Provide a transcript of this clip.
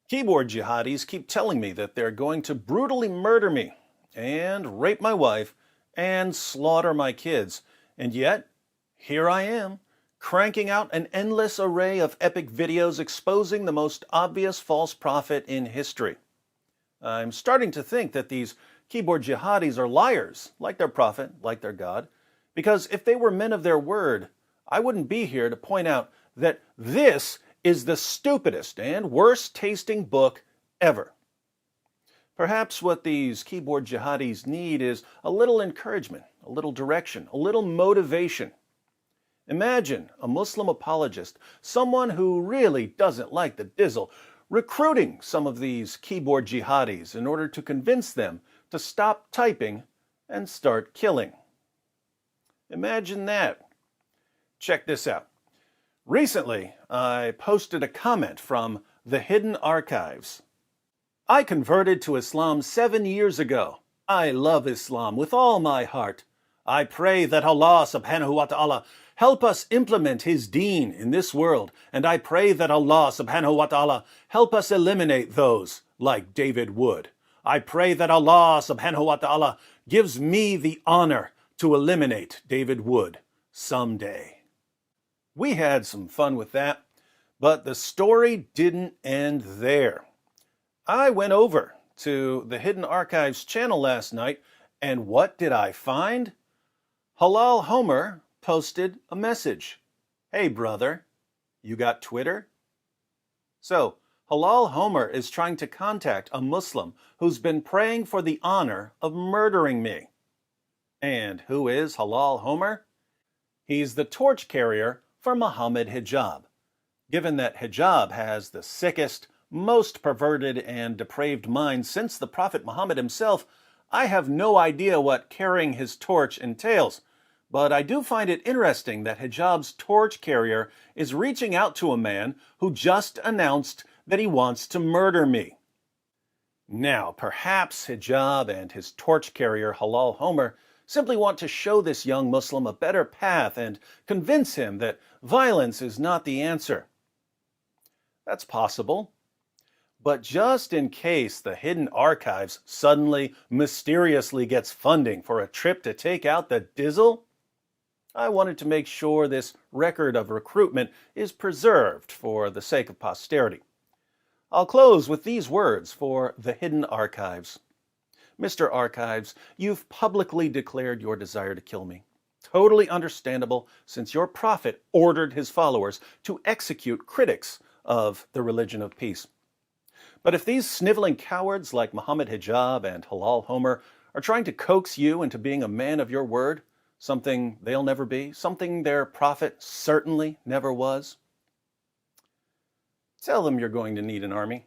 Keyboard jihadis keep telling me that they're going to brutally murder me and rape my wife and slaughter my kids. And yet, here I am, cranking out an endless array of epic videos exposing the most obvious false prophet in history. I'm starting to think that these keyboard jihadis are liars, like their prophet, like their God, because if they were men of their word, I wouldn't be here to point out that this is the stupidest and worst tasting book ever. Perhaps what these keyboard jihadis need is a little encouragement, a little direction, a little motivation. Imagine a Muslim apologist, someone who really doesn't like the dizzle, recruiting some of these keyboard jihadis in order to convince them to stop typing and start killing. Imagine that. Check this out. Recently, I posted a comment from the Hidden Archives. I converted to Islam 7 years ago. I love Islam with all my heart. I pray that Allah subhanahu wa ta'ala help us implement His deen in this world, and I pray that Allah subhanahu wa ta'ala help us eliminate those like David Wood. I pray that Allah subhanahu wa ta'ala gives me the honor to eliminate David Wood someday. We had some fun with that, but the story didn't end there. I went over to the Hidden Archives channel last night, and what did I find? Halal Homer posted a message. Hey brother, you got Twitter? So, Halal Homer is trying to contact a Muslim who's been praying for the honor of murdering me. And who is Halal Homer? He's the torch carrier for Mohammed Hijab. Given that Hijab has the sickest, most perverted and depraved mind since the Prophet Muhammad himself, I have no idea what carrying his torch entails, but I do find it interesting that Hijab's torch carrier is reaching out to a man who just announced that he wants to murder me. Now, perhaps Hijab and his torch carrier Halal Homer simply want to show this young Muslim a better path and convince him that violence is not the answer. That's possible. But just in case the Hidden Archives suddenly, mysteriously gets funding for a trip to take out the dizzle, I wanted to make sure this record of recruitment is preserved for the sake of posterity. I'll close with these words for the Hidden Archives. Mr. Archives, you've publicly declared your desire to kill me. Totally understandable, since your prophet ordered his followers to execute critics of the religion of peace. But if these sniveling cowards like Mohammed Hijab and Halal Homer are trying to coax you into being a man of your word, something they'll never be, something their prophet certainly never was, tell them you're going to need an army.